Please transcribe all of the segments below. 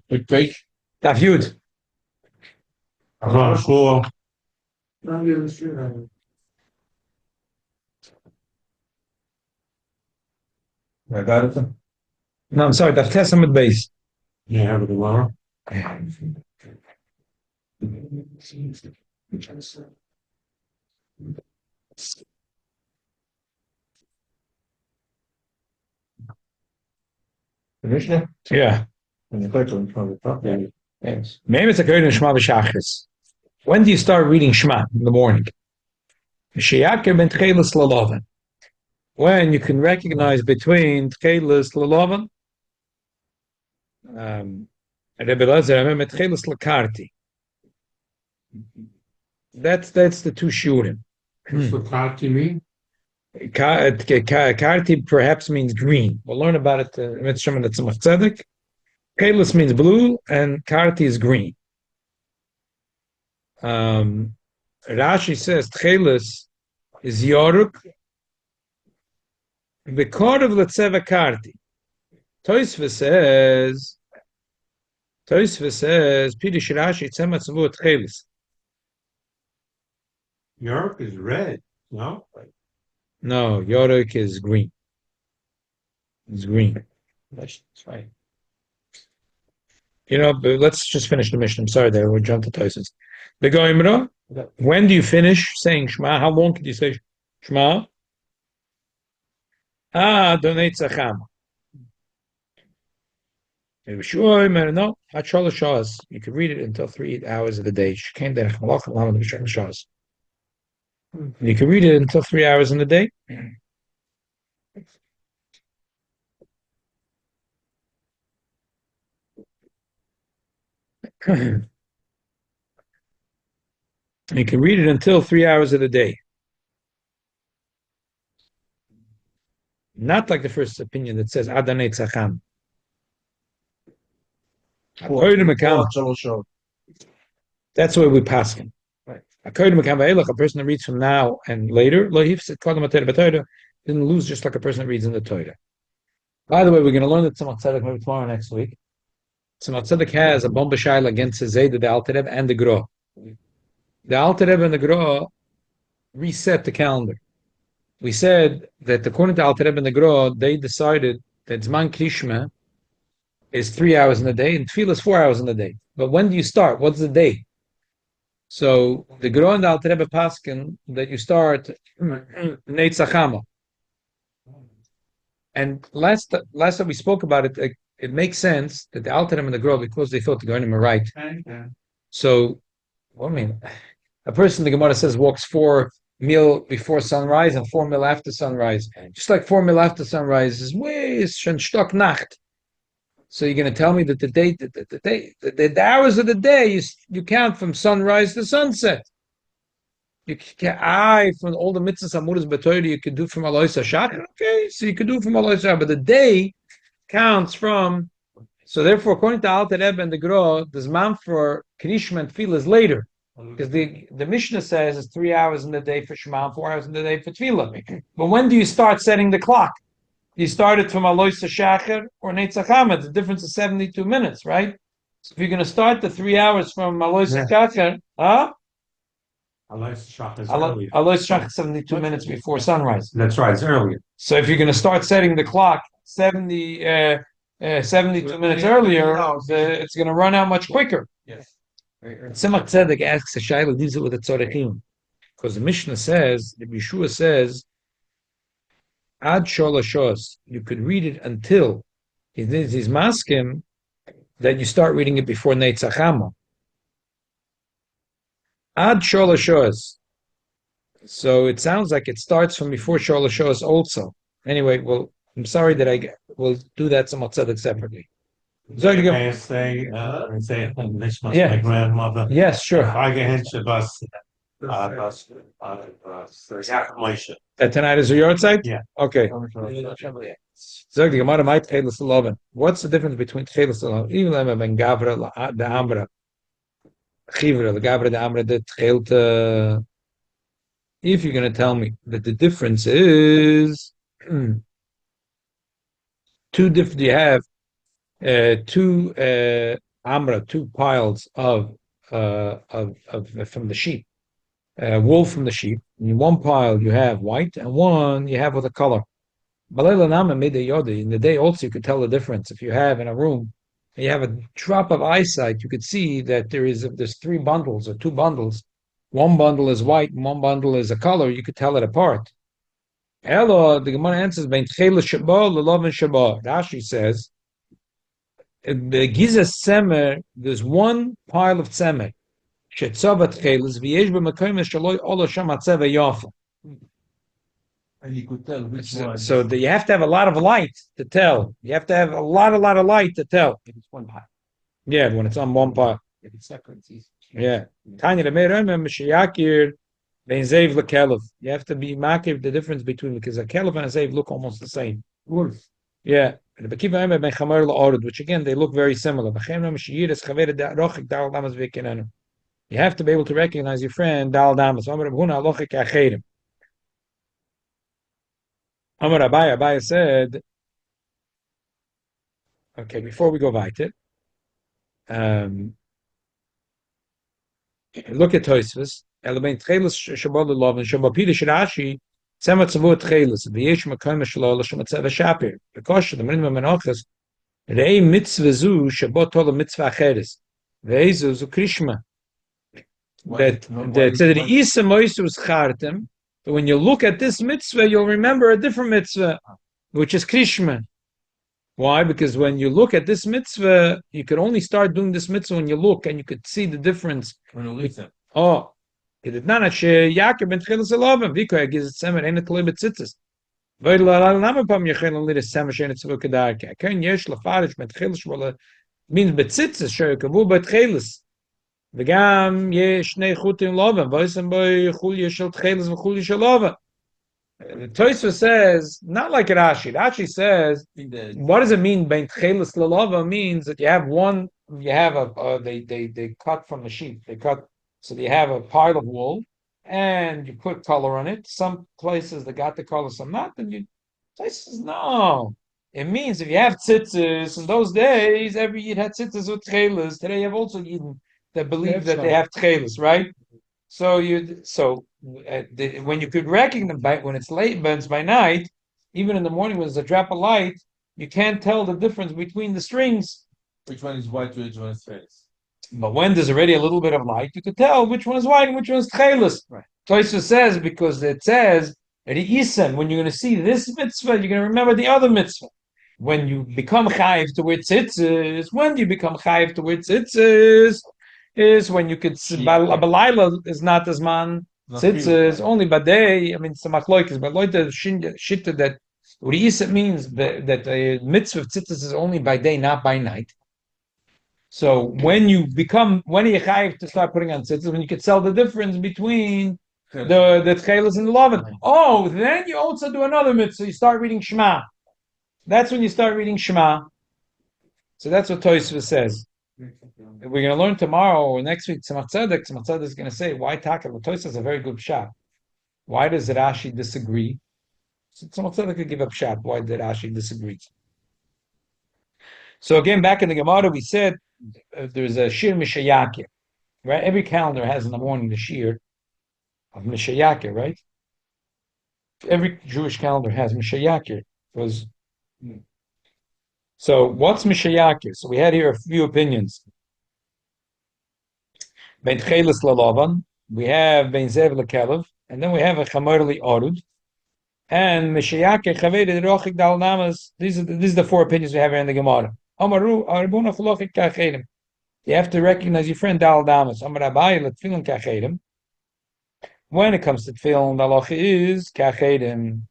Big page. Daf Yud. Sure. I got it. No, I'm sorry, Daf Testament base. You have it tomorrow. Commissioner? Yeah. Yes. Maybe it's a good in Shema b'Shachris. When do you start reading Shema in the morning? Sheyaker ben Tchelis Lalavan. When you can recognize between Tchelis Lalavan, Rebbe Lezer, I remember Tchelis Lakarti. That's the two shurim. What's the party mean? Karti perhaps means green. We'll learn about it in Mitzvah that's Tzemach Tzedek. Tchelis means blue, and Karti is green. Rashi says Tchelis is Yoruk, the core of Letzeva Karti. Toisva says, Pidish Rashi Tzemach Tzavut Tchelis. Europe is red, no? No, Yoruk is green. It's green. That's right. But let's just finish the mission. I'm sorry there, we jumped to Toisvas. The Goimra, when do you finish saying Shema? How long can you say Shema? Donate Tzacham. No, you can read it until 3 hours of the day. You can read it until 3 hours in the day. You can read it until 3 hours of the day. Not like the first opinion that says Adonai Tzacham. That's where we pass him. Right. A person that reads from now and later, didn't lose just like a person that reads in the Torah. By the way, we're going to learn that Tzemach Tzedek maybe tomorrow next week. Tzemach Tzedek has a bomba shaila against the Zayda, the Alter Rebbe, and the Gra. The Alter Rebbe and the Gra reset the calendar. We said that according to Alter Rebbe and the Gra, they decided that Zman Krishma is 3 hours in the day and Tefillah is 4 hours in the day. But when do you start? What's the day? So the Gra and the Alter Rebbe paskin that you start Neitzachama. And last time we spoke about it, it makes sense that the Alter Rebbe and the Gra, because they thought the Goyim were right. So, a person, the Gemara says, walks 4 mil before sunrise and 4 mil after sunrise. Just like 4 mil after sunrise is way schon stock Nacht. So you're going to tell me that the hours of the day you count from sunrise to sunset. You can from all the mitzvahs amuras b'Torah you can do from Alois HaShachar. Okay, so you can do from Alois HaShachar, but the day counts from. So therefore, according to Alter Rebbe and the Gra, the Zman for Krishma and Tefillah is later. Because the Mishnah says it's 3 hours in the day for Shema and 4 hours in the day for Tefillah. But when do you start setting the clock? You started from Alois HaShachar or Neitzachama. The difference is 72 minutes, right? So if you're going to start the 3 hours from Alois HaShachar, Alois HaShachar is Alois earlier. HaShachar 72 minutes before sunrise. That's right, it's earlier. So if you're going to start setting the clock 72 minutes earlier, it's going to run out much quicker. Yes. Tzemach Tzedek asks a shayla, leaves it with a tzorechim, because the Mishnah says, the Yeshua says, Ad Sholashos, you could read it until he's maskim that you start reading it before Neitzachama. Ad Sholashos. So it sounds like it starts from before Sholashos also. Anyway, well, I'm sorry that will do that Tzemach Tzedek separately. May I say this was my grandmother. Yes, sure. That tonight is your side? Yeah. Okay. Zog the Gemara might Tchelis L'Loven. What's the difference between Tchelis L'Loven? Even when Gavra the Amra, Chivra, the Gavra the Amra, the Tchelte. If you're going to tell me that the difference is two different, you have two amra, two piles of from the sheep, wool from the sheep. In one pile you have white, and one you have with a color. In the day also you could tell the difference. If you have in a room, you have a drop of eyesight, you could see that there's three bundles or two bundles. One bundle is white, and one bundle is a color. You could tell it apart. Hello, the Gemara answers, Rashi says, there's one pile of tzemer. And you could tell which one. So you have to have a lot of light to tell. You have to have a lot of light to tell. If it's one pile. Yeah, when it's on one pile. If it's separate, it's easy. Yeah. Tanya the Meirem Mishiyakir Ben Zev Lekelev. You have to be makir the difference between, because a Kelev and a Zev look almost the same. Wolf. Yeah. Which again they look very similar. You have to be able to recognize your friend Dal Damas. Amar Abaya said, okay, before we go weiter, look at Tosfos. Element Chelis Shabbat Lulav and Shabbat Pirish Rashi. Tzemah Tzavut Chelis. V'yesh Makom Shalol Shem Tzeva Shapir. Because the minimum menachas Rei Mitzvah Zu Shabbat Tola Mitzvah Acheres. Ve'ezu Zu Krishma. That the Isa Moisus Chartem. But when you look at this mitzvah, you'll remember a different mitzvah, which is Krishma. Why? Because when you look at this mitzvah, you could only start doing this mitzvah when you look, and you could see the difference. Oh, it did not say Yaakov ben Tchilas Elavim. Viko gives it semer ain't it kolibet tzitzis. Vayla la lama pam yechel only the semer shein tzvu kedarke. Ken yesh lafarish ben Tchilas wala means betzitzis shoy kavu bet Tchilas. וגם יש שני חוטים לובן, ואיסם בו חוליה של תחילס וחוליה של לובן. Tosfos says, not like Rashi. Rashi says, what does it mean? Ben tchelis lelova means that you have one, they cut from the sheep. They cut, so you have a pile of wool, and you put color on it. Some places they got the color, some not. And Tosfos says, no. It means if you have tzitzis, in those days, every Yid had tzitzis with tchelis. Today you have also Yidden that believe that they have tchelis, right? So when you could recognize when it's late, burns by night, even in the morning when there's a drop of light, you can't tell the difference between the strings. Which one is white, which one is tchelis? But when there's already a little bit of light, you could tell which one is white and which one is tchelis. Right. Tosfos says because it says Re'isen, when you're going to see this mitzvah, you're going to remember the other mitzvah. When you become chayiv to wear tzitzis, when do you become chayiv to wear tzitzis? Is when you could Balayla is not as man tzitzis, only by day. I mean, some achloikis, but loite shitta that Re'isa means that the mitzvah of tzitzis is only by day, not by night. So when you chayiv to start putting on tzitzis, when you could tell the difference between the tchelis and the lovin. Oh, then you also do another mitzvah. You start reading Shema. That's when you start reading Shema. So that's what Tosfos says. We're going to learn tomorrow or next week. Tzemach Tzedek is going to say why Taka. Tosfos is a very good shot. Why does Rashi disagree? So Tzemach Tzedek could give up shot. Why did Rashi disagree? So again, back in the Gemara, we said there's a shir mishayakir. Right? Every calendar has in the morning the shir of mishayakir. Right? Every Jewish calendar has mishayakir. So what's Mishayakir? So we had here a few opinions. Ben Tchelis Lalavan, we have Ben Zev Lekelev, and then we have a Chamer Orud, and Mishayakir Chaved Rochik Dal Namas. These are the four opinions we have here in the Gemara. Amaru Arbuna Chlochik Kachedim. You have to recognize your friend Dal Namas. Amar Abai Letfilin Kachedim. When it comes to Tefillin, the halacha is Kachedim.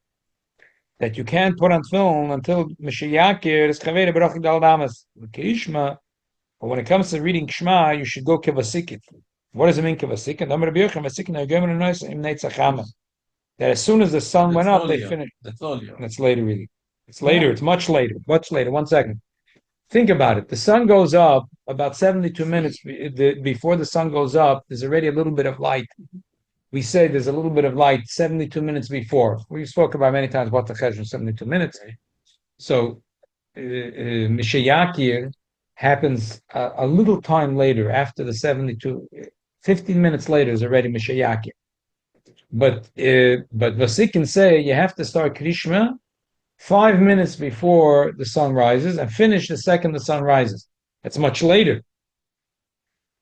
That you can't put on tefillin until Mishayakir is Chavei Berachik Dal Damas. But when it comes to reading Shema, you should go Kevasikit. What does it mean Kevasikit? That as soon as the sun went up, they finished. That's later, really. It's later. It's much later. Much later. 1 second. Think about it. The sun goes up about 72 minutes before the sun goes up. There's already a little bit of light. We say there's a little bit of light 72 minutes before. We spoke about many times what the cheshire 72 minutes. So Mishayakir happens a little time later, after the 72, 15 minutes later is already Mishayakir. But Vasik can say you have to start Krishma 5 minutes before the sun rises and finish the second the sun rises. It's much later.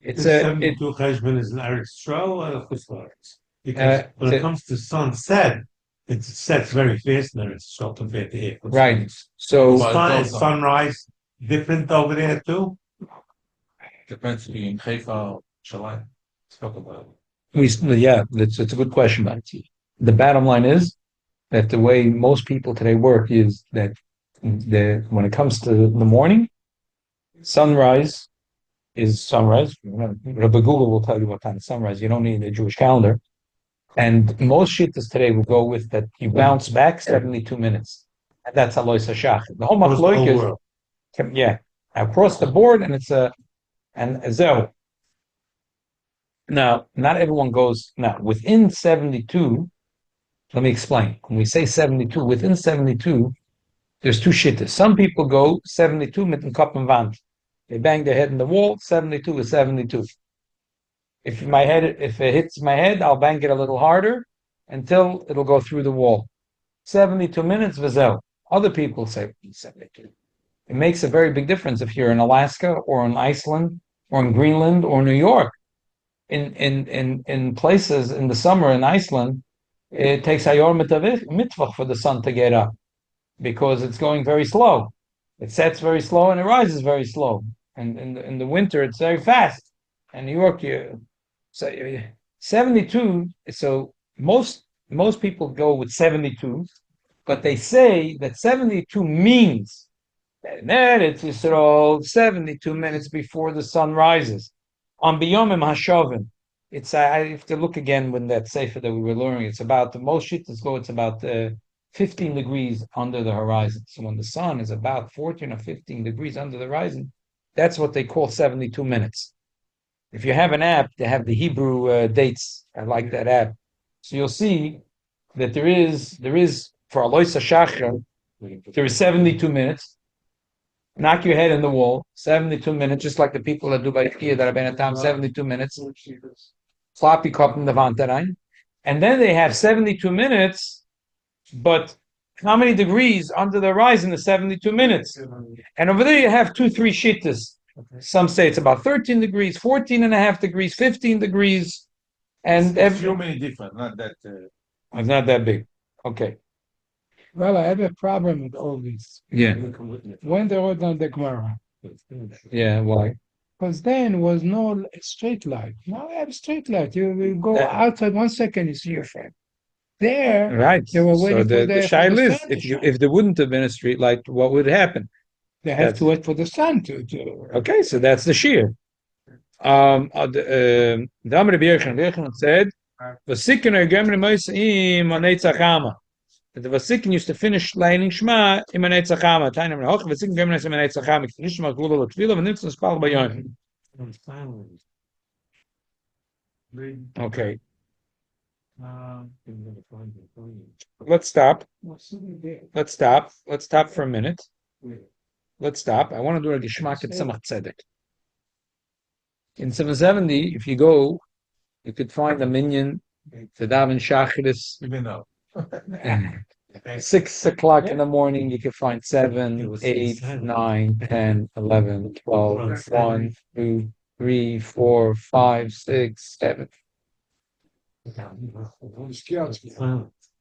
It's a 72 Cheshbon is an Eretz Yisrael or Chutz. Because when it comes to sunset, it sets very fast in Eretz Yisrael compared to here. Right. So sunrise different over there too. Depends between Haifa, Shalim. Yeah, it's a good question. The bottom line is that the way most people today work is that when it comes to the morning, sunrise is sunrise. Rabbi Google will tell you what time is sunrise. You don't need a Jewish calendar. And most shittas today will go with that you bounce back 72 minutes. And that's Alois Hashach. The whole machloek is, yeah, across the board, and it's and Zeo. Now, not everyone goes, now, within 72, let me explain. When we say 72, within 72, there's two shittas. Some people go 72 mit dem Kopf and Wand. They bang their head in the wall, 72 is 72. If it hits my head, I'll bang it a little harder until it'll go through the wall. 72 minutes, Vizel. Other people say 72. It makes a very big difference if you're in Alaska or in Iceland or in Greenland or New York. In places in the summer in Iceland, it takes Hayor Mitvach for the sun to get up because it's going very slow. It sets very slow and it rises very slow. And in the winter, it's very fast. And New York, 72. So most people go with 72, but they say that 72 means that it's Yisrael 72 minutes before the sun rises. On Biyomim Hashavim, it's I have to look again when that sefer that we were learning. It's about the most shittas go. It's about 15 degrees under the horizon. So when the sun is about 14 or 15 degrees under the horizon, that's what they call 72 minutes. If you have an app, they have the Hebrew dates. I like that app. So you'll see that there is for Alois Hashachar, there is 72 minutes. Knock your head in the wall, 72 minutes, just like the people that do by Ikea that have been at time 72 minutes. Sloppy cup in the Vantarein. And then they have 72 minutes, but how many degrees under the horizon is 72 minutes? And over there you have 2-3 shittas. Some say it's about 13 degrees, 14 and a half degrees, 15 degrees. And it's so many different, not that. It's not that big. Okay. Well, I have a problem with all this. Yeah. When they wrote down the Gemara. Yeah, why? Because then was no straight light. Now I have straight light. You will go outside 1 second, you see your friend. There, right. They were waiting so the shail is, if there wouldn't have been a street light, what would happen? They have to wait for the sun to. Okay, so that's the shear. The Amr Birchen said, "Vasikin are gemri moisim anetzachama." The Vasikin used to finish lining Shema in anetzachama. Tainim rehoch Vasikin gemri moisim anetzachama. Knishma global tefillah v'nitzos spal bayom. Okay. Let's stop. Let's stop for a minute. Let's stop. I want to do a Geshmak at Samach Tzedek. In 770, if you go, you could find a minyan to daven Shacharis. 6 o'clock in the morning, you can find 7, 8, 9, 10, 11, 12, 1, 2, 3, 4, 5, 6, 7.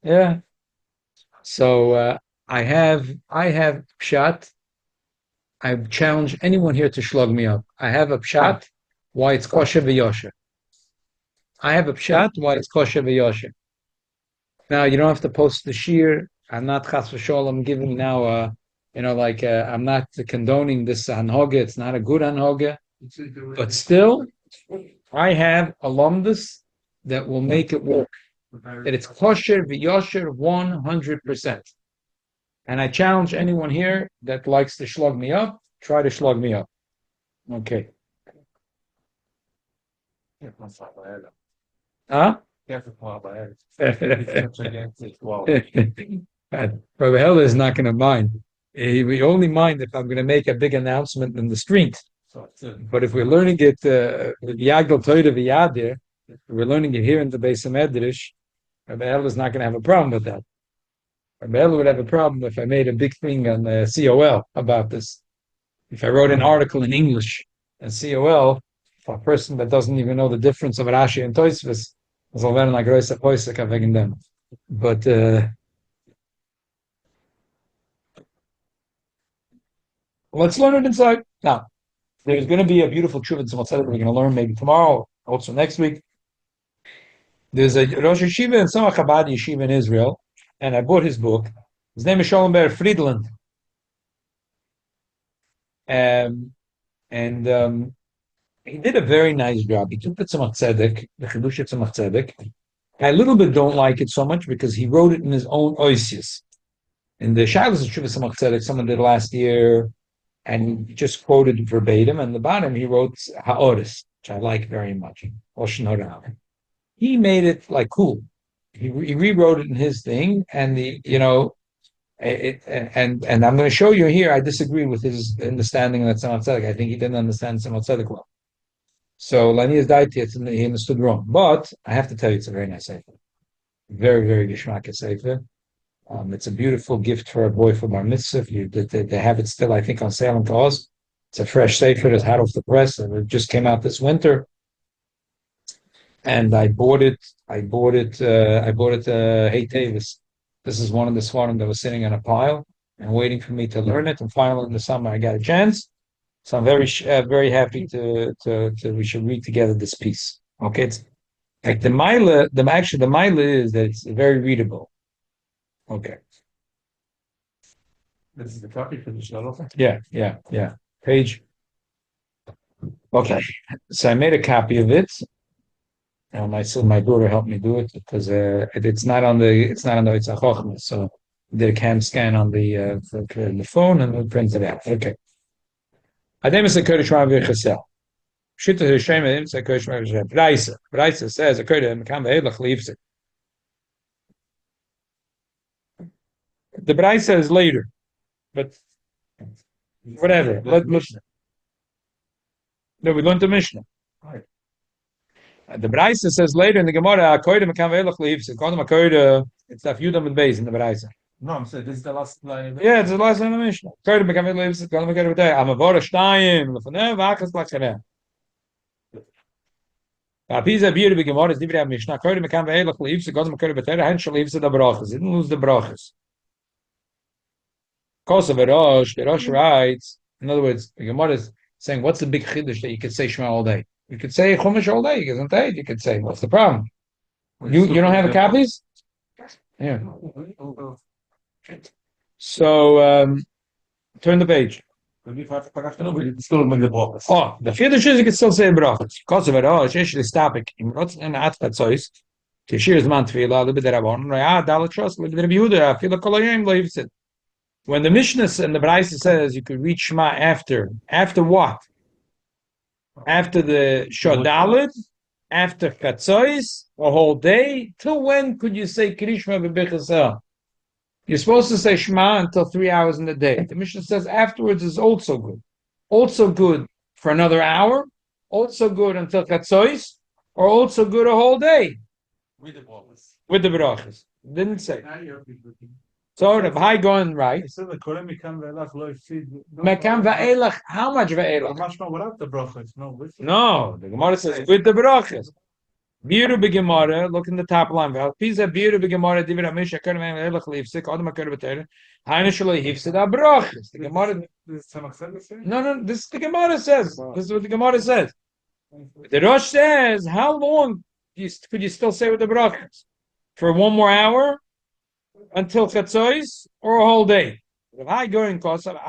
Yeah. So I have pshat. I challenge anyone here to shlug me up. I have a pshat why it's kosher v'yosher. I have a pshat why it's kosher v'yosher. Now you don't have to post the shir. I'm not chas v'sholem giving now. I'm not condoning this anhoga. It's not a good anhoga, but still, I have alumnus that will make it work. That it's kosher v'yosher 100%. And I challenge anyone here that likes to shlug me up, try to shlug me up. Okay. Huh? Rabbi Heller is not going to mind. We only mind if I'm going to make a big announcement in the street. But if we're learning it, Yagdal Toida V'Yadir, we're learning it here in the Beis Medrash, Rabbi El is not going to have a problem with that. Rabbi El would have a problem if I made a big thing on COL about this. If I wrote an article in English and COL, for a person that doesn't even know the difference of Rashi and Tosfos, but let's learn it inside. Now, there's going to be a beautiful truth that we're going to learn maybe tomorrow, also next week. There's a Rosh Yeshiva and some Chabad Yeshiva in Israel, and I bought his book. His name is Shalom Ber Friedland. He did a very nice job. He took the Tzemach Tzedek, the Chidush Tzemach Tzedek. I a little bit don't like it so much because he wrote it in his own oisius. In the Shilas of Shuvah Tzemach Tzedek, someone did last year, and he just quoted verbatim. And the bottom, he wrote Ha'oris, which I like very much. He made it like cool. He rewrote it in his thing, and and I'm going to show you here. I disagree with his understanding of Tzemach Tzedek. I think he didn't understand Tzemach Tzedek well. So Lania's Daiti, he understood wrong. But I have to tell you, it's a very nice sefer. Very, very Gishmak sefer. It's a beautiful gift for a boy for Bar Mitzvah. They have it still, I think, on sale in Cause. It's a fresh sefer. It's hot off the press, and it just came out this winter. And I bought it. Hey Tavis. This is one of the Svarim that was sitting on a pile and waiting for me to learn it. And finally, in the summer, I got a chance. So I'm very happy to we should read together this piece. Okay, it's like the Mila is that it's very readable. Okay. This is the copy for the Shalofa? Yeah. Page. Okay. So I made a copy of it. And my daughter helped me do it because it's not on the Eitzah Chochmah. So I did a cam scan on the phone and we printed it out. Okay. Adem is a Kodesh Shema v'Chesel. Shita Shema is a Kodesh Shema v'Chesel. Braisa says a Kodesh Mekam ve'elach leaves it. The Braisa is later, but whatever. No, we learned the Mishnah. Right. The Braisa says later in the Gemara, a Kodesh Mekam ve'elach leaves it. Kodem a Kodesh, it's Daf Yudam and Beis in the Braisa. No, I'm saying this is the last line. Yeah, it's the last line of the Mishnah. I'm a Vora Shtayim, Lefaneh, Vachas Lachaneh. Pisa beauty Gemara is Divrei Mishnah. Kodesh Mekam ve'elach leaves it. Godem a Kodesh b'Torah, Henshel leaves it the brachas. He didn't lose the brachas. Kosav Rosh, the Rosh writes. In other words, the Gemara is saying, what's the big chiddush that you could say Shema all day? You could say Chumash all day. You could say, what's the problem? You don't have copies? Yeah. So turn the page. Still in the box. Oh, the chiddush is you can still say brachas. Kosav Rosh, actually stop it. In Atfat Sois, Tishir Zman Tefillah, a little bit of Rabban, Dalat Shos, a little bit of Yehuda, Tefillah Kol Hayom leaves it. When the Mishnah and the Braisa says you could read Shema after what? After the Shodalit, after Chatzois, a whole day. Till when could you say Krishma b'Bechasel? You're supposed to say Shema until 3 hours in the day. The Mishnah says afterwards is also good. Also good for another hour, also good until Chatzois, or also good a whole day. With the brachas. With the brachas. Didn't say. So the high going right. He said the Kodesh Mekam ve'elach lo yifsid. Mekam ve'elach. How much ve'elach? Much more without the brachas. No, with it. No, the Gemara says with the brachas. Biru b'Gemara. Look in the top line. Pisa biru b'Gemara. Divir Amisha Kodesh ve'elach leifsik. Odem Kodesh b'Torah. Hainu shelo yifsid brachas. The Gemara. No. This is the Gemara says. This is what the Gemara says. The Rosh says, how long could you still say with the brachas? For one more hour? Until Chatzois or a whole day. If I go in Kosav,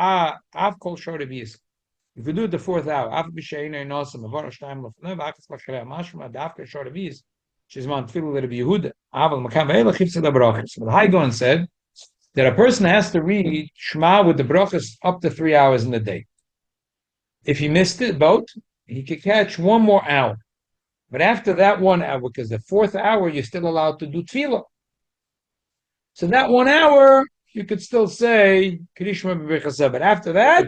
I've called short of Yis. If you do it the fourth hour, I've been Nosam, a Vora Shtayim Lefnev, Akas Lachrea, Mashma, Davka short of Yis, she's man Tfilu Lereb Yehuda, Aval Makam Eila Chipsa da Brachas. But the High Gaon said that a person has to read Shema with the Brachas up to 3 hours in the day. If he missed it, both, he could catch one more hour. But after that 1 hour, because the fourth hour, you're still allowed to do Tfilah. So that 1 hour, you could still say Krishma b'Bechaseh. But after that,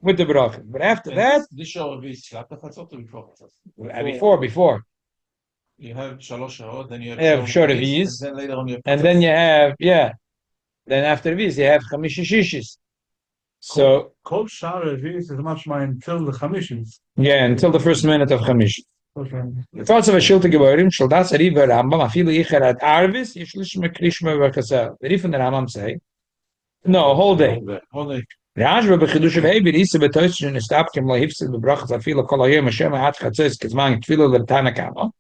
with the bracha. But after that, This show is after Chatzot or before Chatzot? before. You have Shalosh Shahot, then you have Shor Revi'is, and then later on you have and then you have, then after this you have Chamishi Shishis. So, Kol Shar is much more until the Chamishins. until the first minute of Chamish. The thoughts of a Shilta Geborim, Shaldas Ariva Rambam, Afilu Icher at Arvis, Yishlishma Krishma V'Chasel. The Rif and the Rambam say, no, whole day. Rajba b'chidush of Hebir, Isa b'toysh, and Estapkim la hifsid b'brachas afilu kol hayom, Hashem ha'at chatzos, kizman, tfilu l'tana kama.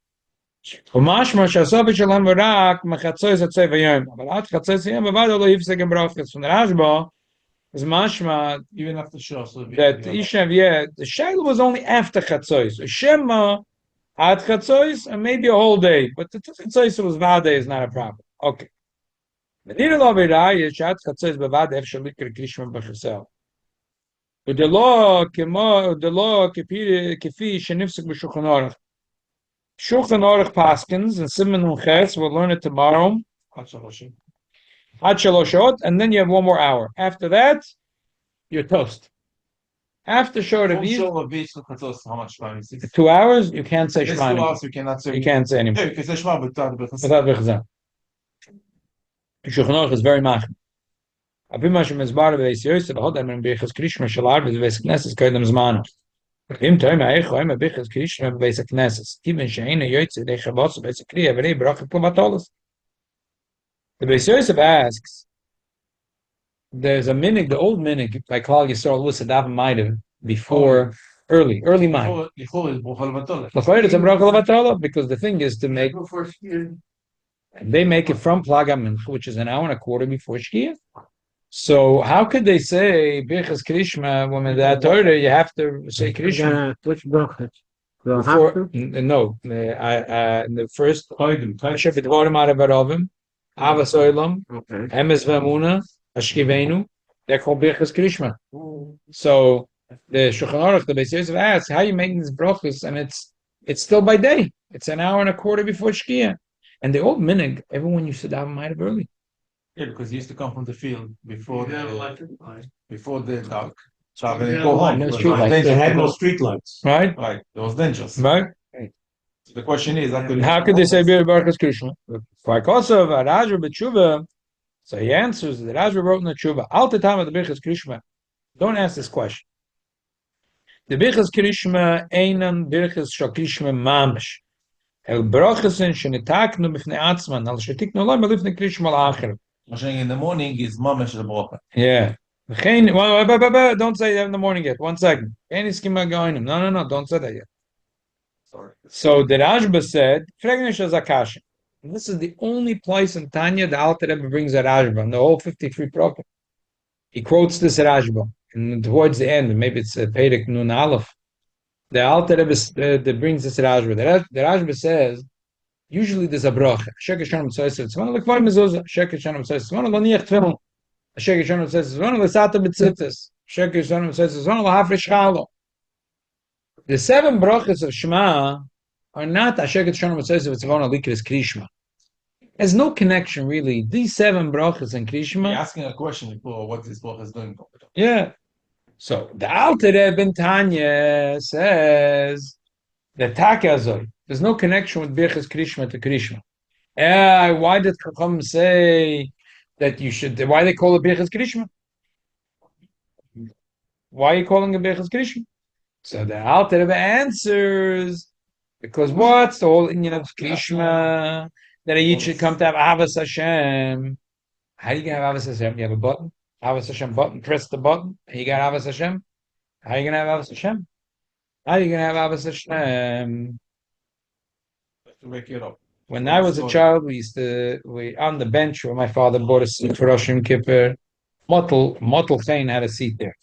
Umashma shasov v'shalom v'rak, mechatzos atzoi v'yom. But at chatzos yom, b'vado lo hifsid b'brachas. From the Rajba, is mashma, even after Shah. So that Ishav, the Shaila was only after chatzos. Shema, at chatzos, and maybe a whole day. But the chatzos was vade is not a problem. Okay. Medina lo v'raya, shat chatzos b'vade, ef shalikar krishma b'chasel. But the law, kefi shenifsik b'shulchan aruch. Shulchan Aruch Paskins and Simon Unches. We'll learn it tomorrow. Had shaloshot, and then you have one more hour. After that, you're toast. After Shor Revi'is, how much time is it? 2 hours, you can't say Shema. 2 hours, you cannot say. You can't say anymore. Yeah, you can say Shema without Bechazah. Shulchan Aruch is very mach. Abimash mezbar beis Yosef hodam in bechas Krishma shalar beis Knesses koydem zman. Im time ay khoym bechas Krishma beis Knesses. Even sheina Yosef de chavos beis kriya v'rei brach klavatolos. The beis Yosef asks, there's a minig, the old minig by Klal Yisrael was a daven maidav before early maidav. Before is brach klavatolos. It's a brach klavatolos because the thing is to make. They make it from Plaga Mincha, which is an hour and a quarter before Shkia. So how could they say Birchas Krishma when in that Torah you have to say Krishma? Which bracha? Before, no, the first Shebet Vorim Arabarovim, Avas Oilam, Emes Vamuna, Ashkivenu, they're called Birchas Krishma. So the Shulchan Aruch, the Beis Yosef asks, how are you making these brachas? And it's still by day. It's an hour and a quarter before Shkia. And the old minig, everyone used to daven might have early. Yeah, because he used to come from the field before the dark. So they go home. They had no street lights. Right? Right. It was dangerous. Right? So the question is, how could they say Birchas Krishma? So he answers that Rajba wrote in the Tshuva, Al Tetama the Birchas Krishma. Don't ask this question. The Birchas Krishma Einam Birchas Shakrishma Mamish. El Brochasen Shenitaknu Bifnei Atzman, Al Shetiknu Loi Malifnei Krishma Al Acher. In the morning is mamash the bracha. Yeah. Don't say that in the morning yet. 1 second. No, don't say that yet. Sorry. So the Rajba said, and this is the only place in Tanya the Alter Rebbe brings a Rajba, in the whole 53 proper. He quotes this Rajba, and towards the end, maybe it's Perek Nun Aleph, the Alter Rebbe brings this Rajba. The Rajba says, usually there's a bracha. Sheker Shanam says it's one of the Kvar Mezuzah. Sheker Shanam says it's one of the Niach Tefillin. Sheker Shanam says it's one of the Sata B'Tzitzis. Sheker Shanam says it's one of the Hafresh Chalo. The 7 brachas of Shema are not a Sheker Shanam says it's one of Likris Krishma. There's no connection really. These 7 brachas in Krishma. You're asking a question before what this bracha is doing. Yeah. So the Alter Rebbe in Tanya says the Takazoi. There's no connection with Birchas Krishma to Krishma. Why did Chacham say that you should? Why they call it Birchas Krishma? Why are you calling it Birchas Krishma? So the Alter Rebbe answers because what's the whole Indian of Krishma that a Yid should come to have Avas Hashem? How do you get Avas Hashem? You have a button, Avas Hashem button. Press the button, and you got Avas Hashem. How are you gonna have Avas Hashem? How are you gonna have Avas Hashem? To wake it up. When I was a child, we on the bench where my father bought a seat for Rosh Yom Kippur. Motel Chain had a seat there.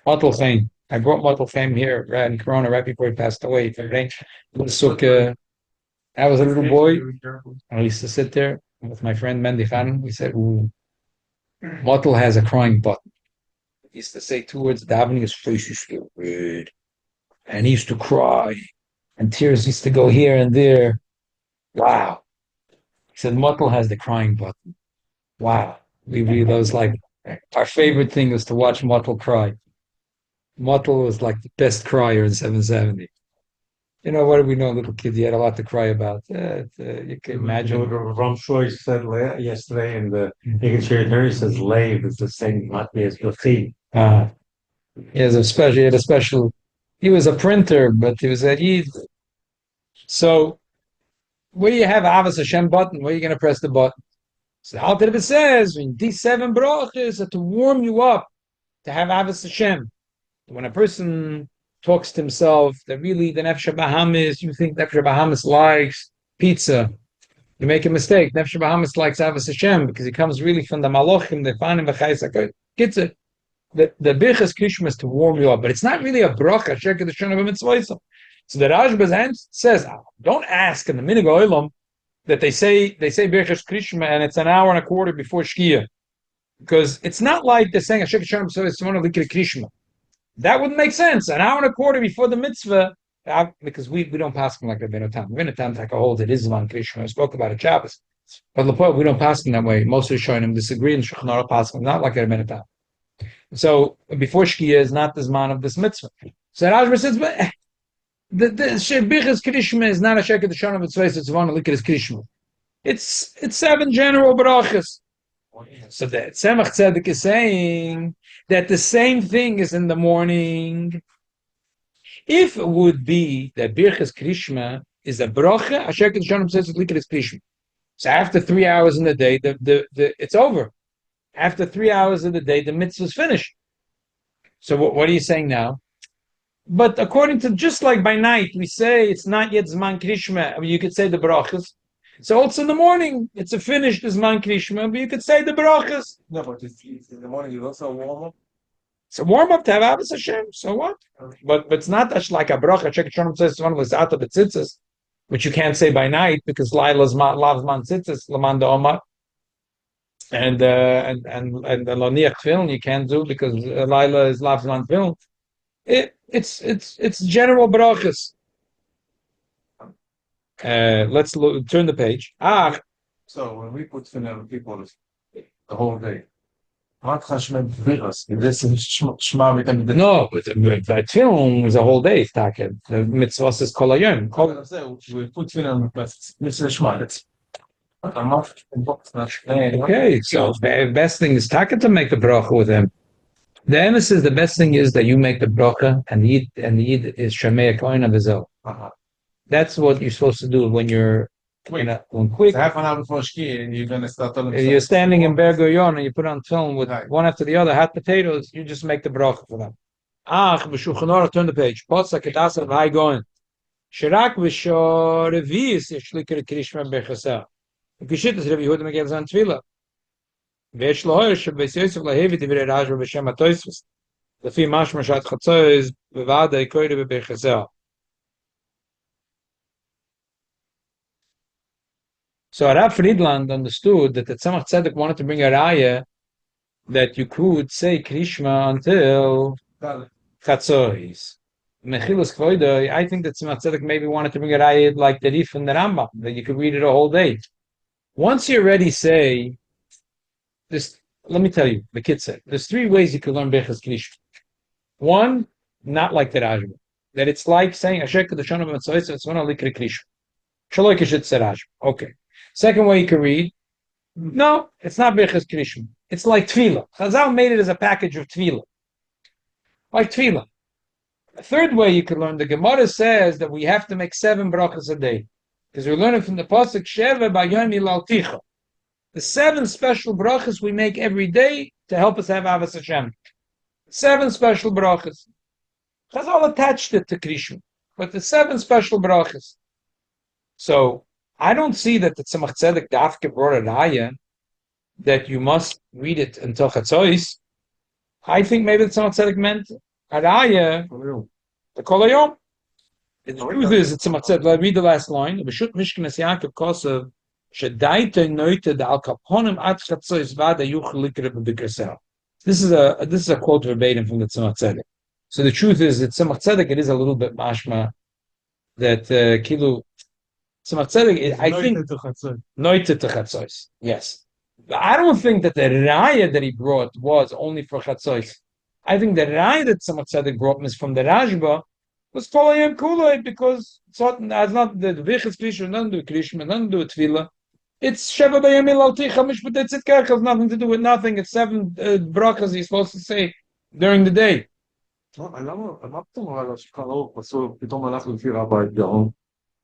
Motel Chain. I brought Motel Chain here in Corona right before he passed away. I was a little boy. I used to sit there with my friend Mendy Khan. We said, ooh, Motel has a crying button. He used to say 2 words, davening, his face used to get red. And he used to cry. And tears used to go here and there. Wow. He said, Motel has the crying button. Wow. That was like our favorite thing was to watch Mottel cry. Mottel was like the best crier in 770. You know, what do we know, little kid? He had a lot to cry about. You can imagine. Ram Shoy said yesterday in the Higgins here, he says Lave is the same matme as Yochid. He had a special, he was a printer, but he was a Yid. So, where you have Avos Hashem button, where are you going to press the button? So the Alter Rebbe says, these 7 brachas are to warm you up, to have Avos Hashem. When a person talks to himself that really the Nefesh Bahamis, you think Nefesh Bahamis likes pizza, you make a mistake. Nefesh Bahamis likes Avos Hashem because he comes really from the Malochim, the Fanim, the Chayes. Gets it. The Birchas Krishma is to warm you up, but it's not really a bracha. Check the Shon of a mitzvah. So the Rashba says, don't ask in the Minig Olam that they say Birchas Krishma and it's an hour and a quarter before Shkia, because it's not like they're saying Ashek Shon of Krishma. That wouldn't make sense. An hour and a quarter before the mitzvah, because we don't pass them like Rabbeinu Tam. Rabbeinu Tam take a hold it is Zman Krishma. I spoke about it Shabbos, but the point we don't pass them that way. Most of the Shonim disagree and Shulchan Aruch pass them not like Rabbeinu Tam. So before Shkia is not the Zman of this mitzvah. So Rashba says, but the Birchas Krishma is not a Sheket the Shon of Mitzvah. It's one of Likas Krishma. It's 7 general brachas. So the Tzemach Tzedek is saying that the same thing is in the morning. If it would be that Birchas Krishma is a bracha, Asher Kedushanim says it's Likas Krishma. So after 3 hours in the day, it's over. After 3 hours of the day, the mitzvah is finished. So what are you saying now? But according to, just like by night, we say it's not yet Zman Krishma. I mean, you could say the brachas. So also in the morning, it's a finished Zman Krishma, but you could say the brachas. No, but it's in the morning, you also warm up. It's a warm up to have Avos Hashem. So what? But it's not like a bracha. Check Shalom says one was out of the tzitzis, which you can't say by night because Laila's loves man tzitzis laman da omar, and the loniach film you can't do because Laila is loves man film. It's general brachas. Let's turn the page. So when we put tefillin, people the whole day. This is Shema with them. No, but the tefillin is a whole day. The mitzvah says kol hayom. We put tefillin, but this is Shema. Okay, so the best thing is to make the bracha with him. The emes is the best thing is that you make the bracha and the yid is Shemei Kohen Avizel. That's what you're supposed to do when you're quick. Half an hour before Shki, and you're going to start telling If you're standing in Ber Gurion and you put on film with one after the other hot potatoes, you just make the bracha for them. B'Shulchan Aruch, turn the page. Posach et asav hay goin. Shirak v'shor revius yishlikir krishma b'chasah. Geshit is Rabbi Yehuda Megel Zan Tefillah. V'esh lohoyer shebeis Yosef lahevi divrei Rashba b'shem ha'toisvus. Lefi mashma shat chatzois b'vada yikoyre b'chasah. So Rav Friedland understood that the Tzemach Tzedek wanted to bring a raya that you could say Krishma until Chatzos. Mechilus Kvoidoi, I think that Tzemach Tzedek maybe wanted to bring a raya like the Rif and the Rambam, that you could read it a whole day. Once you already say this, let me tell you, the kid said, there's 3 ways you could learn Birchas Krishma. One, not like the Rashba, that it's like saying Asher Kedushanim Mitzvos, it's one Likri Krishma. Shaloi Kishit Rashba. Okay. Second way you can read, no, it's not Birchas Krishma. It's like Tefillah. Chazal made it as a package of Tefillah. Like Tefillah. The third way you can learn, the Gemara says that we have to make 7 brachas a day. Because we're learning from the Pasuk, Sheva B'yom Yilalticha. The 7 special brachas we make every day to help us have Avos Hashem. 7 special brachas. Chazal attached it to Krishma. But the 7 special brachas. So, I don't see that the Tzemach Tzedek Dafke brought a raya that you must read it until Chatzos. I think maybe the Tzemach Tzedek meant a raya, the Kol Hayom. The truth is, the Tzemach Tzedek, let me read the last line. B'shut Mishkenes Yaakov Kosev, Shedaita Noite da Al Kaponim Ad Chatzos Vada Yuchel Likre B'Bikresel. This is a quote verbatim from the Tzemach Tzedek. So the truth is, that Tzemach Tzedek, it is a little bit mashma that Kilu. So I think Noite to Chatzos. Yes. I don't think that the raya that he brought was only for Chatzos. I think the raya that Tzemach Tzedek brought was from the Rashba was Kolayim Kulay because it's not the Vichas Krishma, nothing to do with Krishma, nothing to do with Tefillah. It's Sheva Bayamil Alticha Mishpat Tzidkach has nothing to do with nothing. It's 7 brachas he's supposed to say during the day.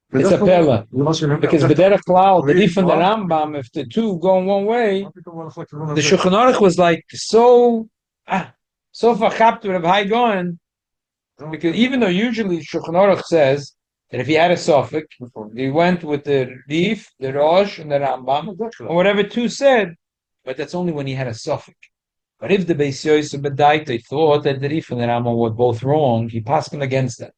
It's a pella. Because B'derech Klal, the Rif and the Rambam, if the two go in one way, the Shulchan Aruch was like so verchapt with Rav Hai Gaon, because even though usually Shulchan Aruch says that if he had a suffix, he went with the Rif, the Rosh, and the Rambam, or whatever two said, but that's only when he had a suffix. But if the Beis Yosef B'daita thought that the Rif and the Rambam were both wrong, he passed them against them.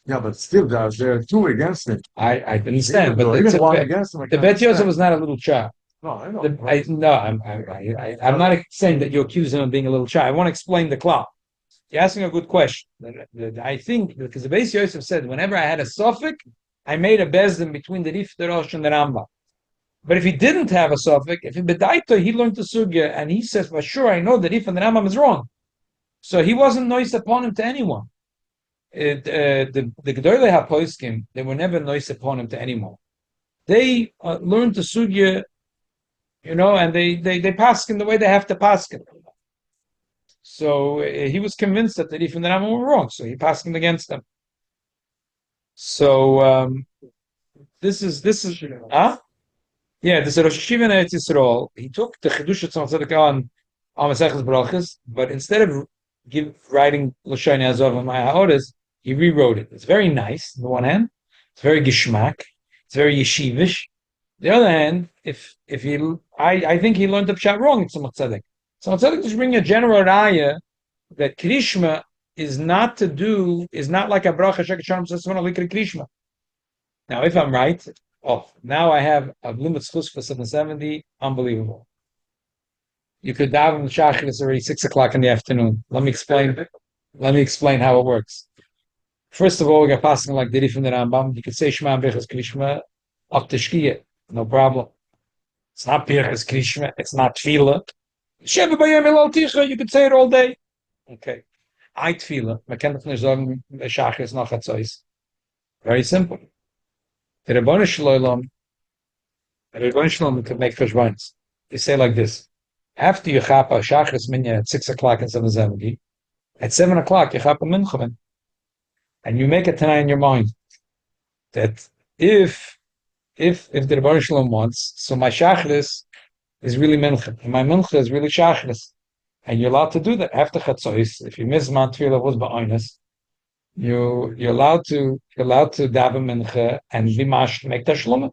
Yeah, but still, there are two against it. I understand, but Even one against him, the Bet Yosef was not a little child. No, I know. I'm not saying that you accuse him of being a little child. I want to explain the clock. You're asking a good question. I think because the Beis Yosef said, whenever I had a suffix, I made a bezdin between the Rif, the Rosh, and the Rambam. But if he didn't have a suffix, if he bedaito, he learned the sugya, and he says, for sure, I know that Rif and the Rambam is wrong. So he wasn't noised upon him to anyone. The Gedolei HaPoskim, they were never noised upon him to anyone. They learned the sugya, and they paskin the way they have to paskin. So he was convinced that the Rif and the Rambam were wrong, so he paskin against them. So this is this is Rosh Hashiva in Eretz Yisrael. He took the Chedush Tzemach Tzedek on Maseches Brachos, but instead of writing L'Shonei Azov and Maya Ha'odes, he rewrote it. It's very nice on the one hand. It's very gishmak. It's very yeshivish. On the other hand, I think he learned the pshat wrong in Tzemach Tzedek. Tzemach Tzedek just bring a general raya that Krishma is not like a bracha sheket shalom sasvon alikra Krishma. Now, if I'm right, now I have a limit schus for 770. Unbelievable. You could daven shachar. It's already 6:00 in the afternoon. Let me explain how it works. First of all, we got passing like the Rif and the Rambam. You could say Shema Birchas Krishma up to Shkia, no problem. It's not Birchas Krishma. It's not Tefillah. Sheva Bayamil Alticha. You could say it all day. Okay. I Tefillah. Man kann doch nicht sagen, Shachar ist noch Chatzos. Very simple. The Rebbeinu Shalom could make cheshbonos. They say like this: after you chapa Shachris Minya at 6:00 in 770, at 7:00 you chapa Mincha, and you make a tanai in your mind that if the Rebbeinu Shalom wants, so my Shachris is really Mincha, and my Mincha is really Shachris, and you're allowed to do that after Chatzos. If you miss Mount Tefillah was ba'onis, you're allowed to daven Mincha and be mash to make tashlum.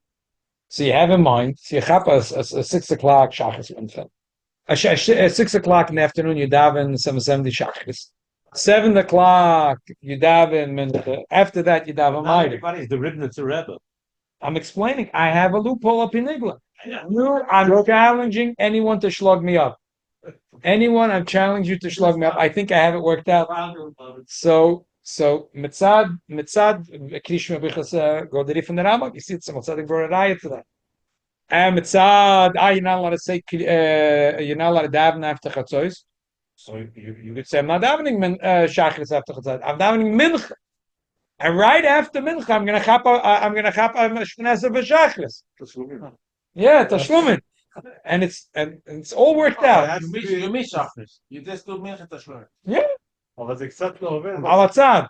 So you have in mind, so you chapa a 6:00 Shachris Mincha. At 6:00 in the afternoon, you daven 770 Shachris. 7:00 you daven Mincha. After that, you daven Ma'ariv. Everybody's the Ribnitzer Rebbe. I'm explaining. I have a loophole up in Igla. I'm challenging anyone to shlug me up. Anyone, I'm challenging you to shlug me up. I think I have it worked out. So mitzad Krishma Bichas go the Rif and the Rambam. You see, it's Tzemach Tzedek brought a raya to that. And mitzad, you're not allowed to say you're not allowed to daven after Chatzos. So you could say I'm not davening Shachris after Chatzos. I'm davening Mincha. And right after Mincha, I'm gonna chapa Shneser v'Shachris. Yeah, Tashlumin. And it's all worked out. You miss Shachris. You just do Mincha Tashlumin. Yeah. אבל זה קצת לא עובד. Al Atzad.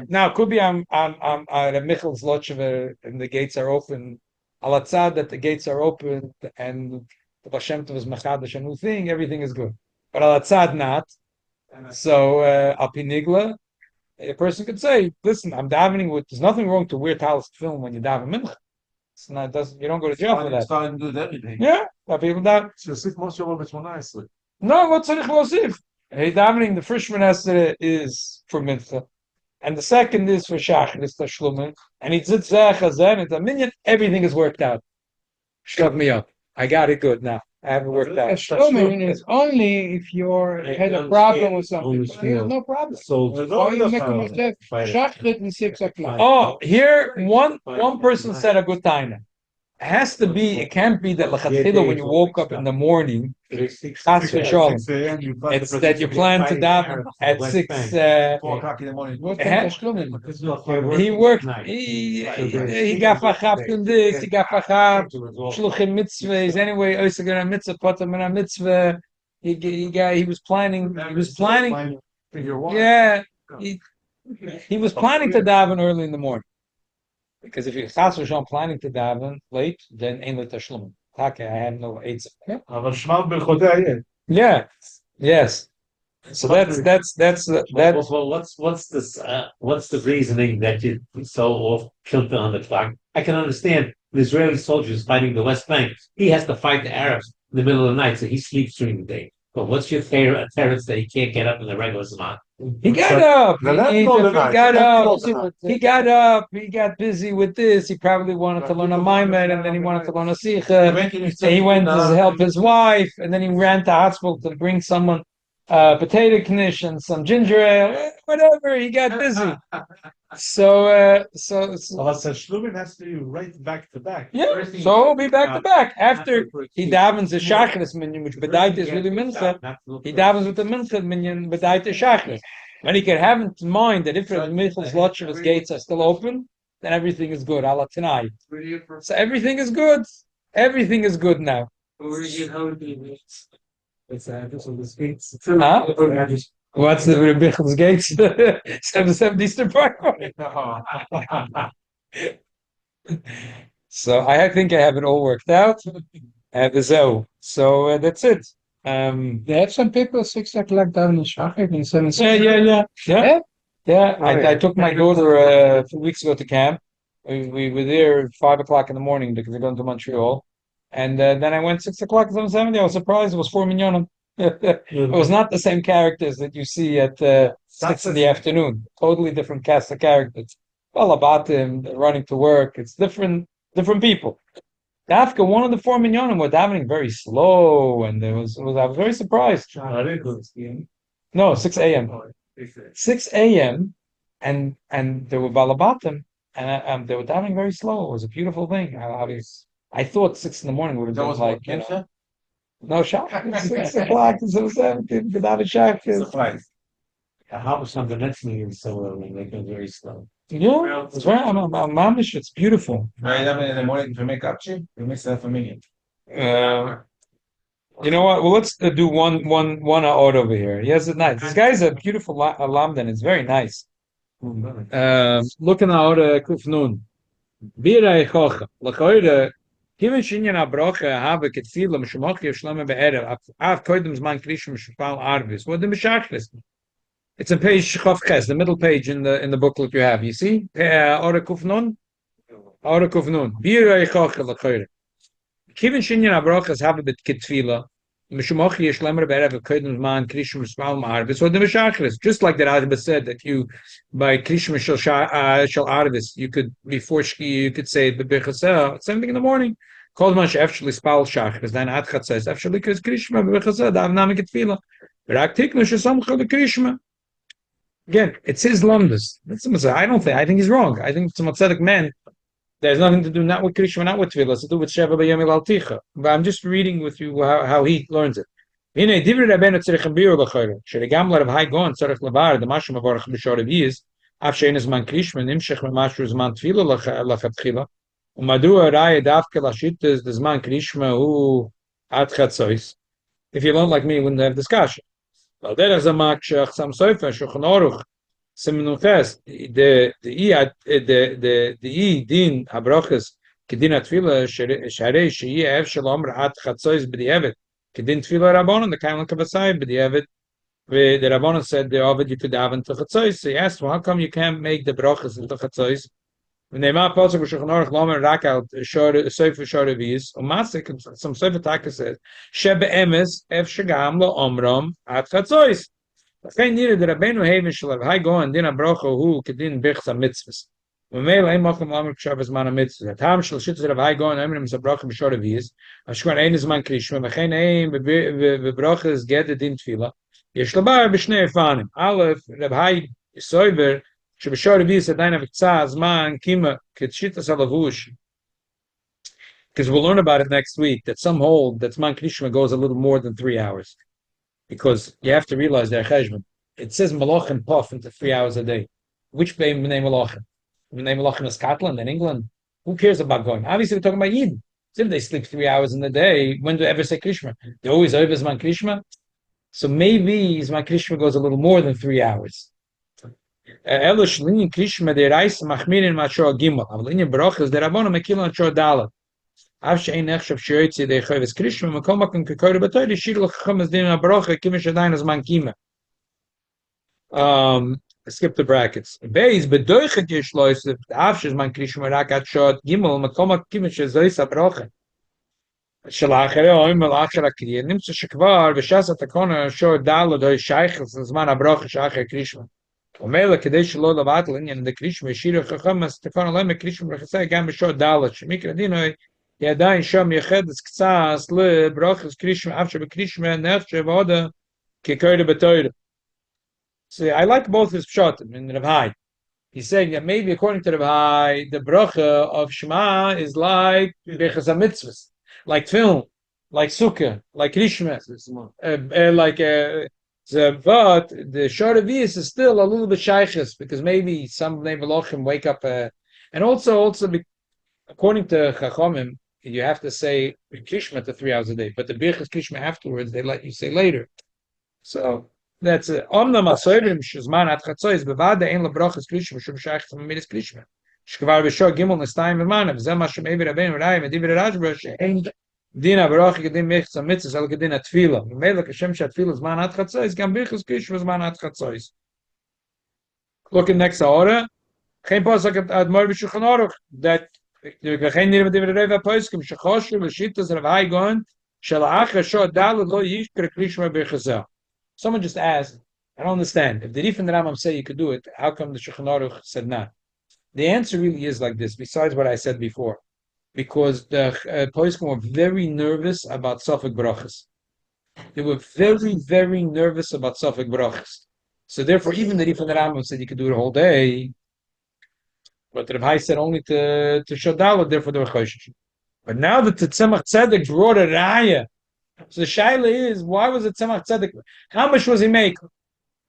Now, it could be I'm at Michel's Lodge and the gates are open. Al Atzad that the gates are open and the Baal Shem Tov is machadash a new thing, everything is good. But Al Atzad not. So, Al Pinigla, a person could say, listen, I'm davening with, there's nothing wrong to wear talis film when you daven mincha. It's not, you don't go to jail for that. It's fine to do everything. Yeah, people that. No, what's tzarich losif? Hey, davening, the first Shmoneh is for mincha, and the second is for shachris tashlumin, and it's zazen, it's a minyan. Everything is worked out. Shove me up. I got it good now. I have it worked out. Tashlumin is only if you had a problem with something. No problem. Or you make a mistake. Shachrit in 6:00. Oh, here one person said a good time. has to be. It can't be that lechatchila when you woke up in the morning. Chas v'sholom. It's that you plan to daven at 6. 4 o'clock in the morning. He worked. He got fachaftin this. He got fachaft shluchim mitzvahs. Anyway, also got a mitzvah potam and a mitzvah. He was planning. He was planning. Yeah. He was planning to daven early in the morning. Because if you're chas v'sholom planning to daven late, then ain't le tashlum. Okay, I have no eight. Yeah. Yes. So that's Well, what's this? What's the reasoning that you so off kilter on the clock? I can understand the Israeli soldiers fighting the West Bank. He has to fight the Arabs in the middle of the night, so he sleeps during the day. But what's your favorite terrorist that he can't get up in the regular Zman? he got up. He got up. He got up. He got busy with this. He probably wanted to learn a maimed, and then he wanted to learn a sikha. And he went to help his wife, and then he ran to hospital to bring someone potato knish and some ginger ale, whatever. He got busy. So Shlumin has to be right back to back. yeah. So he'll be back to back after he davens the shachris minyan, which bedait is really mincha. He davens with the mincha minyan bedait the shachris. And he can have in mind that if the Michels Lotchev's gates are still open, then everything is good. Allah tonight. So everything is good. Everything is good now. Huh? What's the Michels gates? 7 Eastern Park. So I think I have it all worked out. So that's it. They have some people 6 o'clock down in Shachar in 7. Yeah. I took my daughter a few weeks ago to camp. We were there at 5 o'clock in the morning because we're going to Montreal. And then I went 6 o'clock at 7:70. I was surprised. It was 4 minyanim. It was not the same characters that you see at 6 in the afternoon. Totally different cast of characters. Well, about them running to work. It's different people. Dafka, one of the 4 minyanim were davening very slow, and I was very surprised. No, 6 a.m. 6 a.m. and they were balabatim, and they were davening very slow. It was a beautiful thing. I thought 6 in the morning would have been like, no shachar. 6 o'clock instead of 7. Without a shachar. How was the next meeting so early? They go very slow. Yeah, it's very. I'm mamish. It's beautiful. Right, in the morning to make up, we miss that for me. You know what? Well, let's do one out over here. Yes, it's nice. This guy's a beautiful lamdan. It's very nice. Looking out Kufnun. Bira echocha. Lachoyre. Given shinyan abrocha have ketfila mishmochi yishlama be'erev. Av koydem zman krishim shpal arvis. What the mishachlis? It's on page Chavches, the middle page in the booklet you have. You see? Ora Kufnun? Ora Kufnun. Bira echocha lachoyre. Given shinyan abrochas have a bit ketfila. Mishumochi yishlemer be'erev koydem zman krishim shpal arvis. What the mishachlis? Just like the Rebbe said that you by krishim shel arvis you could before shki you could say the bechaseh same thing in the morning. Kol man she'efshli spal shachris then at chatzes efshli kis krishma bechaseh dav nami ketfila. Rak tiknu shesamcha lekrishma. Again, it's his lumdus. I think he's wrong. I think it's a tzedek man. There's nothing to do not with Krishma, not with Tefillah. It's to do with Sheva b'yomil al ticha. But I'm just reading with you how he learns it. Hine divrei Rabbeinu tzarich biur l'chayre. Sheregam l'Rav Hai Gon tzarich levar the mashum avarach b'shor Revi'is af she'en zman Krishma nimshech memashu zman Tefillah lachatchila u'madua raya davke lashitas the zman Krishma hu at chatzois. If you learn like me, you wouldn't have discussion. Well, there is a makshach some sofer shulchan aruch Simenuches the din abrachas kedin atfila sharei sheyeh ev shalom ra'at chatzois b'di'evet kedin tefila rabbanon the kaim l'kavasai b'di'evet. The rabbanon said the ovid you could daven to chatzois. So he asked, well, how come you can't make the brachas into chatzois? When they ma pasuk b'shulchan aruch lomer rak out sofer shor Revi'is umasik some sofer taka says shebe emes ev shagam lo omram at chatzois. Kein needed the Rabbeinu Haven shel Hai Gon din abrocha hu kedin bichsa mitzvahs. V'meil ein makom lamer kshavas man mitzvahs. Tam shel shitz Rav Hai Gon emrim zabrocha b'shor Revi'is. Ashkwan ein zman krishma v'chein ein b'brochas ged din tefila. Yesh labar b'shnei efanim. Aleph Rav Hai soiver sheb'shor Revi'is adayin avkza zman kima ketshittas alavush. because we'll learn about it next week, that some hold that Zman Krishma goes a little more than 3 hours. Because you have to realize their cheshbon. It says Malachim puff into 3 hours a day. Which name Malachim? Name Malachim is Scotland and England. Who cares about going? Obviously, we're talking about Yidden. So if they sleep 3 hours in the day, when do they ever say Krishma? They always over Zman Krishma. So maybe Zman Krishma goes a little more than 3 hours. Elosh linyan Krishma de Reis Machmirin Machor Gimel. Avlinyan Barochas de Rabbono Mekilon Chor Dalet. Avsh ein nechshav shiritzi de Chavis Krishma Makom Makom Kekore Batoy Shir Lacham as Din Barocha Kimish Adain as Man Kima. Skip the brackets. Beis bedoichet yishlois avsh Man Krishma Rakat Shot Gimel Makom Makom Kimish Zois Barocha. שלאחרי או מלאחר הקריאה נמצא שכבר בשעת התקונה שור דל דוי שייך זמן הברוך שאחרי קרישמה ומילא כדי שלא לבטל עניין דקרישמה ישיר חכם אז תקונה לא מקרישמה ברחסה גם בשור דל שמקרא דינוי עדיין שם יחדס קצת לברוך קרישמה אף שבקרישמה נחשב עוד כקורא בתורה. So I like both his shot in Rav Hai. He's saying that maybe according to Rav Hai the bracha of Shema is like Bechaz HaMitzvahs, like film, like Sukkah, like Rishma, but the Shor Revius is still a little bit shaykhis because maybe some Nevelachim wake up, and also according to Chachamim, you have to say Krishma to 3 hours a day, but the Birchas Krishma afterwards they let you say later. So that's it. Omnam asoyrim shizman at chatzois bevada ein lebrachas Krishma shum shaykhis mamiris Krishma. Shkvar b'shor gimel nestayim v'manav zeh ma shem evi rabbeinu rayim ediv rajbro she'ein din avrach gedim mechitz mitzvos al gedin atfila. V'melech Hashem she'atfila zman at chatzois gam birchas Krishma zman at chatzois. Looking next hora, geen pasuk at Admor b'Shulchan Aruch that geen nir mit dem Reva Poskim shechoshu l'shittas Rav Hai gon shelachar shor daled lo yishkar Krishma b'chazah. Someone just asked, I don't understand. If the Rif and the Rambam say you could do it, how come the Shulchan Aruch said not? The answer really is like this, besides what I said before. Because the Poskim were very nervous about Safek Brachas. They were very, very nervous about Safek Brachas. So therefore, even the Rif and the Rambam said you could do it a whole day. But the Rav Hai said only to Shodalo, therefore they were Choshesh. But now that the Tzemach Tzedek brought a Raya, so the Shaila is, why was it Tzemach Tzedek? How much was he making?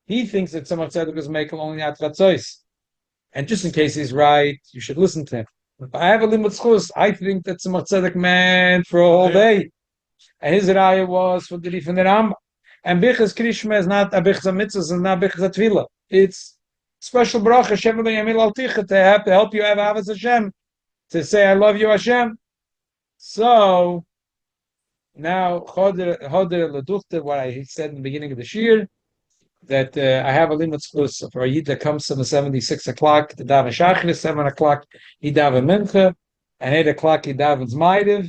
He thinks that Tzemach Tzedek was making only at Chatzois. And just in case he's right, you should listen to him. If I have a limit schus, I think that Tzemach Tzedek meant for a whole day. And his Raya was for the Rif and the Rambam. And Bichas Krishma is not a Bichas HaMitzvah, it's not Bichas HaTvila. It's special bracha, Shem Yamil Al Ticha, to help you have Avos Hashem, to say, I love you, Hashem. So, now, Choder Leduchte, what I said in the beginning of the Shir, that I have a limit schus for a Yid that comes from 76 o'clock to daven Shachris, 7 o'clock he daven Mincha, and 8 o'clock he davens Maidiv,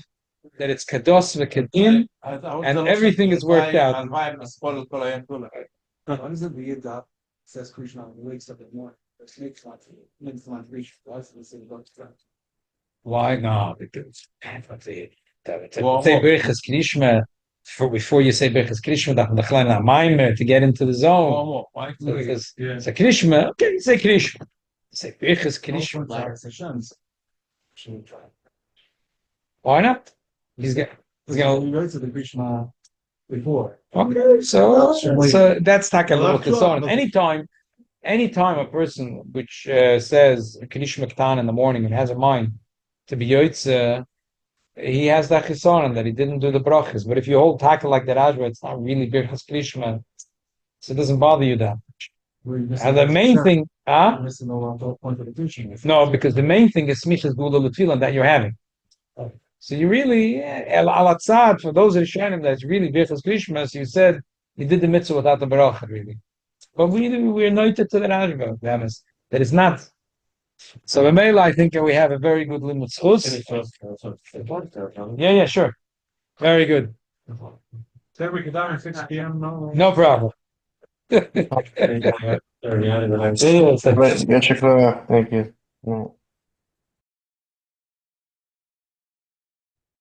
that it's Kados v'Kedin, and everything is worked out. What is it the Yid that says Krishna wakes up in the morning? Why not? Because say Birchas Krishma before you say Birchas Krishma, to get into the zone. Because say Krishma, okay, say Krishma. Say Birchas Krishma. Why not? He's going to the Krishna before. Okay, so that's like a little concern. Anytime a person which says Krishma Ktan in the morning and has a mind to be Yoitze, he has that chisaron that he didn't do the brachas. But if you hold taka like that Rajba, it's not really Birchas Krishma, so it doesn't bother you that much. And the main thing, no, because the main thing is Smichas Gula L'Tfilah that you're having. So you really, El Alatzad, for those Rishonim that's really Birchas Krishma, so you said you did the mitzvah without the bracha, really. But we're noted to the Rajba, that is not. So B'meila, I think we have a very good limit schus. Yeah, sure. Very good. Say we can down at 6 p.m. No problem. Thank you.